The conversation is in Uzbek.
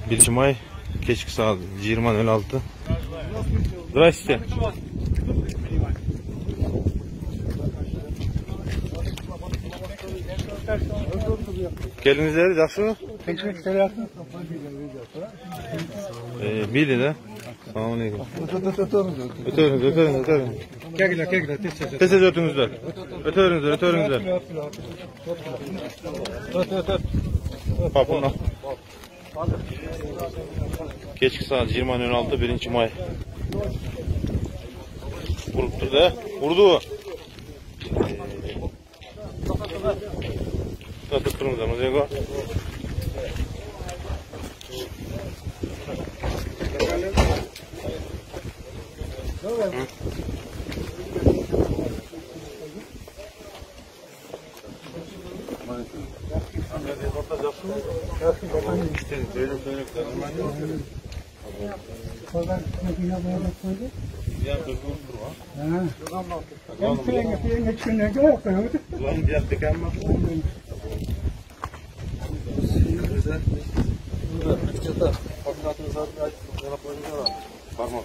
1 may kechki soat 20:06. Здравствуйте. Gelinizler yaxshimi? Bildi de. Assalomu alaykum. O'tiring. Kelinglar. Tez o'tingizlar. O'tiringizlar. Papuna. Kechki soat 20:06 1 may. Urib turdi. Urdi. Tatlı turumuz ama Zego. Parmak.